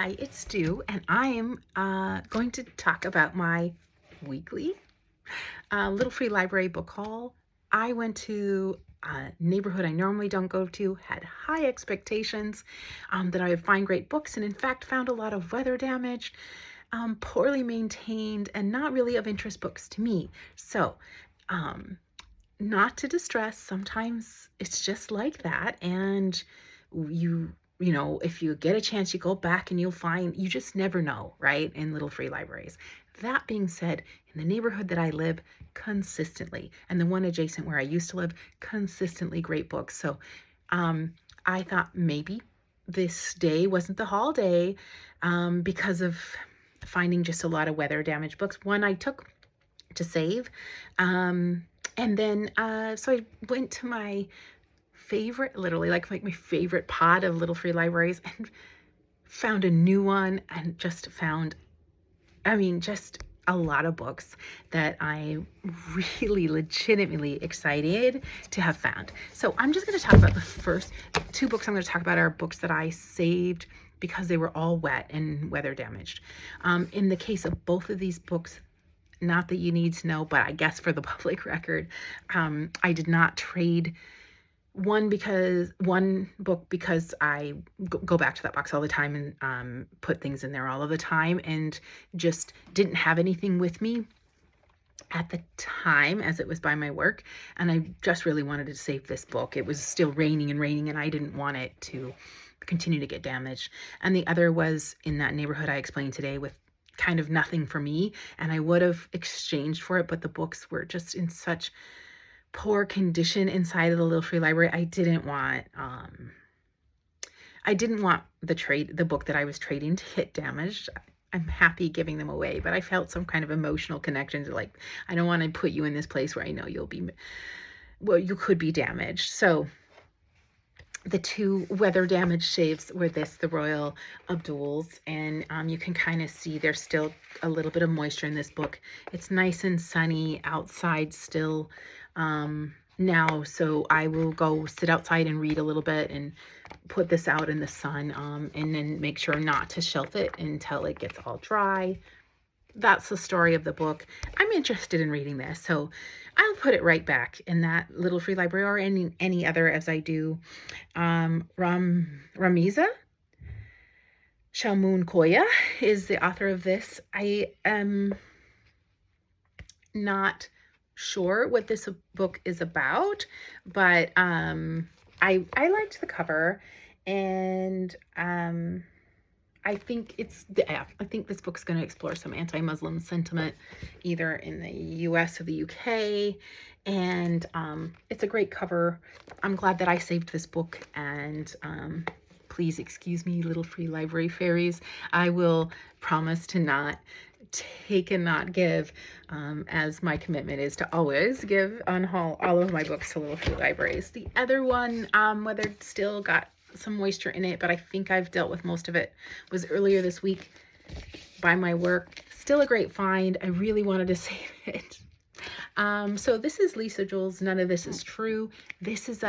Hi, it's Stu, and I am going to talk about my weekly Little Free Library book haul. I went to a neighborhood I normally don't go to, had high expectations that I would find great books, and in fact found a lot of weather damaged, poorly maintained, and not really of interest books to me. So, um, not to distress, sometimes it's just like that, and if you get a chance, you go back and you'll find, you just never know, right, in little free libraries. That being said, in the neighborhood that I live, consistently, and the one adjacent where I used to live, consistently great books. So um I thought maybe this day wasn't the haul day, because of finding just a lot of weather damaged books. One I took to save. And then, so I went to my favorite, literally like my favorite pod of little free libraries, and found a new one, and just found, just a lot of books that I'm really legitimately excited to have found. So I'm just going to talk about the first two books I'm going to talk about are books that I saved because they were all wet and weather damaged. In the case of both of these books, not that you need to know, but I guess for the public record, I did not trade one book because I go back to that box all the time and put things in there all of the time, and just didn't have anything with me at the time as it was by my work, and I just really wanted to save this book. It was still raining and I didn't want it to continue to get damaged. And the other was in that neighborhood I explained today, with kind of nothing for me, and I would have exchanged for it, but the books were just in such poor condition inside of the little free library. I didn't want the book that I was trading to get damaged. I'm happy giving them away, but I felt some kind of emotional connection to, like, I don't want to put you in this place where I know you could be damaged. So the two weather damaged shaves were the Royal Abduls, and you can kind of see there's still a little bit of moisture in this book. It's nice and sunny outside still now, so I will go sit outside and read a little bit and put this out in the sun, and then make sure not to shelf it until it gets all dry. That's the story of the book. I'm interested in reading this, so I'll put it right back in that little free library, or any other, as I do. Ramiza Shalmun Koya is the author of this. I am not sure what this book is about, but I liked the cover, and I think this book's going to explore some anti-Muslim sentiment, either in the US or the UK, and it's a great cover. I'm glad that I saved this book, and please excuse me, little free library fairies. I will promise to not take and not give, as my commitment is to always give on haul all of my books to little free libraries. The other one, whether it's still got some moisture in it, but I think I've dealt with most of it, was earlier this week by my work. Still a great find. I really wanted to save it. So this is Lisa Jules' None of This Is True. This is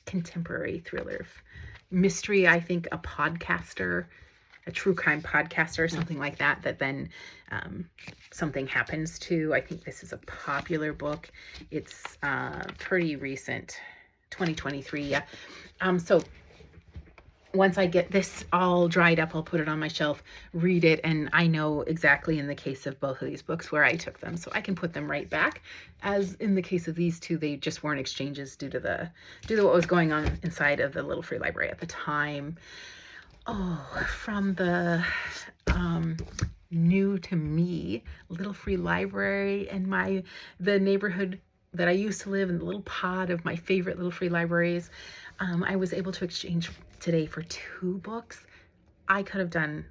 contemporary thriller mystery. I think a true crime podcaster or something like that, then something happens to. I think this is a popular book. It's pretty recent, 2023. Yeah. So once I get this all dried up, I'll put it on my shelf, read it, and I know exactly in the case of both of these books where I took them, so I can put them right back. As in the case of these two, they just weren't exchanges due to what was going on inside of the little free library at the time. Oh, from the new to me little free library and the neighborhood that I used to live in, the little pod of my favorite little free libraries, I was able to exchange today for two books. I could have done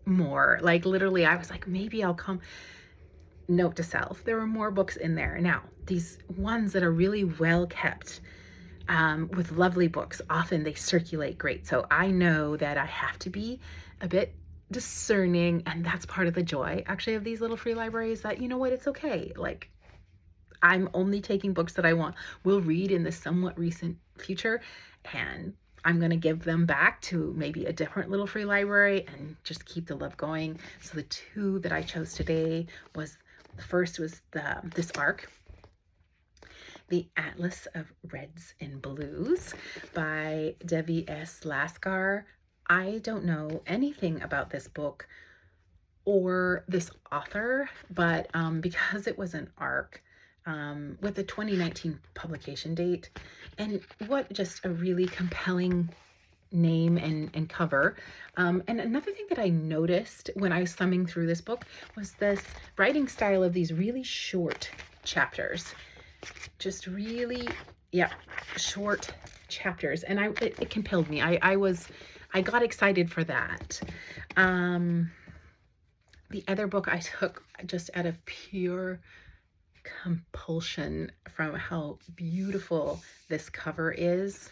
more. Like, literally, I was like, maybe I'll come. Note to self, there were more books in there. Now, these ones that are really well kept, with lovely books, often they circulate great. So I know that I have to be a bit discerning, and that's part of the joy, actually, of these little free libraries, that, you know what, it's okay. Like, I'm only taking books that will read in the somewhat recent future, and I'm going to give them back to maybe a different little free library and just keep the love going. So the two that I chose today was, the first was this ARC, The Atlas of Reds and Blues by Devi S. Laskar. I don't know anything about this book or this author, but because it was an ARC with a 2019 publication date, and what just a really compelling name and cover. And another thing that I noticed when I was thumbing through this book was this writing style of these really short chapters. Just really, yeah, short chapters. And it compelled me. I got excited for that. The other book I took just out of pure compulsion from how beautiful this cover is.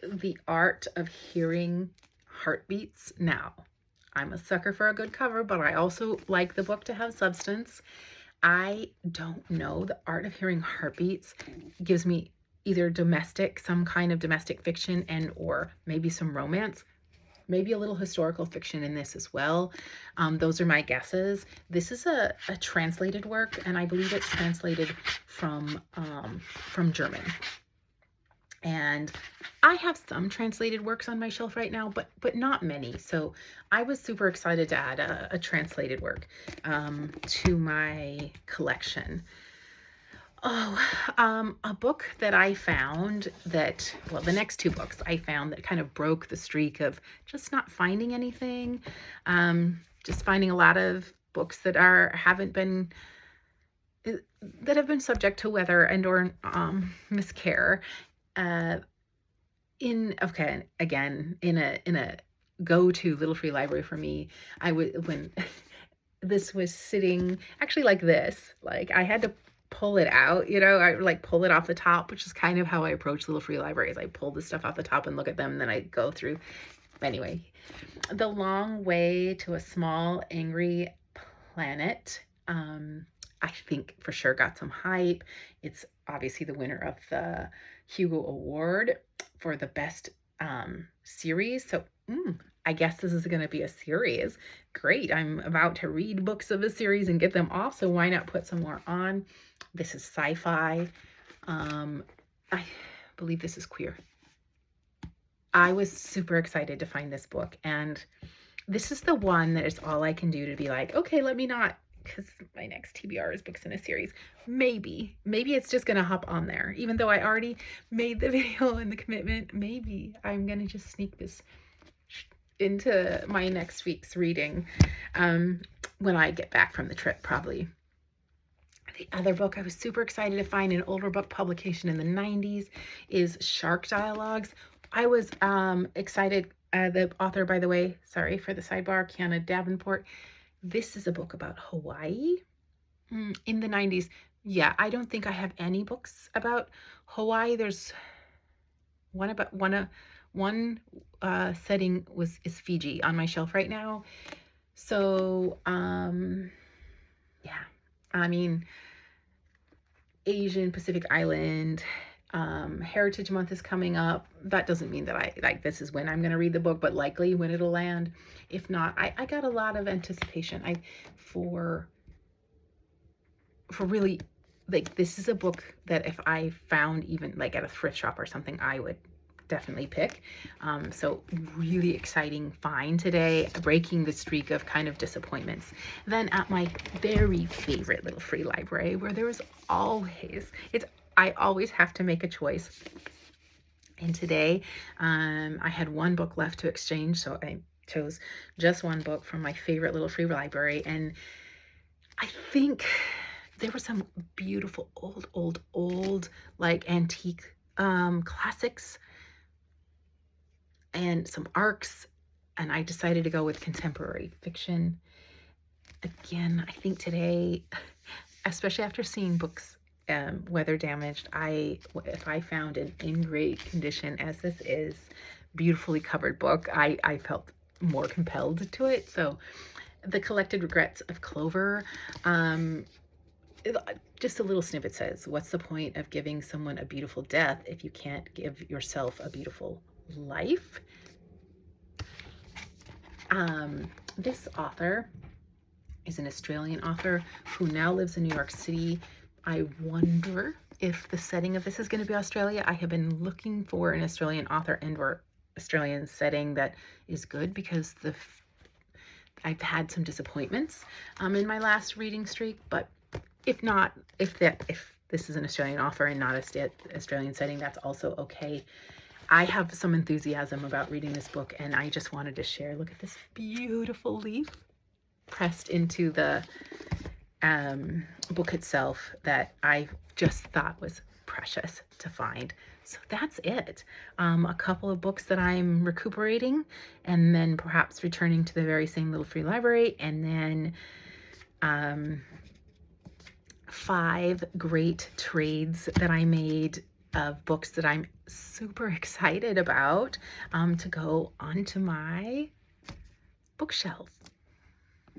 The Art of Hearing Heartbeats. Now, I'm a sucker for a good cover, but I also like the book to have substance. I don't know. The Art of Hearing Heartbeats gives me either some kind of domestic fiction and or maybe some romance. Maybe a little historical fiction in this as well. Those are my guesses. This is a translated work, and I believe it's translated from German. And I have some translated works on my shelf right now, but not many. So I was super excited to add a translated work to my collection. A book that I found that, well, the next two books I found that kind of broke the streak of just not finding anything, just finding a lot of books that have been subject to weather and or miscare. In a go-to little free library for me, when this was sitting actually like this, like I had to pull it out, I like pull it off the top, which is kind of how I approach little free libraries. I pull the stuff off the top and look at them, and then I go through. Anyway, The Long Way to a Small Angry Planet, I think for sure got some hype. It's obviously the winner of the Hugo Award for the best series. So I guess this is going to be a series. Great. I'm about to read books of a series and get them off, so why not put some more on? This is sci-fi. I believe this is queer. I was super excited to find this book, and this is the one that is all I can do to be like, okay, let me not, because my next TBR is books in a series. Maybe it's just going to hop on there. Even though I already made the video and the commitment, maybe I'm going to just sneak this into my next week's reading when I get back from the trip, probably. The other book I was super excited to find, an older book publication in the 90s, is Shark Dialogues. I was excited. The author, by the way, sorry for the sidebar, Kiana Davenport. This is a book about Hawaii in the 90s. Yeah, I don't think I have any books about Hawaii. There's one setting is Fiji on my shelf right now. So yeah, I mean, Asian Pacific Island Heritage Month is coming up. That doesn't mean that this is when I'm going to read the book, but likely when it'll land. If not, I got a lot of anticipation for really, like, this is a book that if I found even like at a thrift shop or something, I would definitely pick. So really exciting find today, breaking the streak of kind of disappointments. Then at my very favorite little free library, where there was I always have to make a choice. And today, I had one book left to exchange, so I chose just one book from my favorite little free library. And I think there were some beautiful old like antique classics and some ARCs, and I decided to go with contemporary fiction. Again, I think today, especially after seeing books weather damaged, if I found an in great condition as this is, beautifully covered book, I felt more compelled to it. So The Collected Regrets of Clover, just a little snippet says, what's the point of giving someone a beautiful death if you can't give yourself a beautiful life? This author is an Australian author who now lives in New York City. I wonder if the setting of this is going to be Australia. I have been looking for an Australian author and/or Australian setting that is good, because I've had some disappointments in my last reading streak. But if not, if this is an Australian author and not a Australian setting, that's also okay. I have some enthusiasm about reading this book, and I just wanted to share. Look at this beautiful leaf pressed into the book itself that I just thought was precious to find. So that's it. A couple of books that I'm recuperating, and then perhaps returning to the very same little free library, and then 5 great trades that I made of books that I'm super excited about to go onto my bookshelf.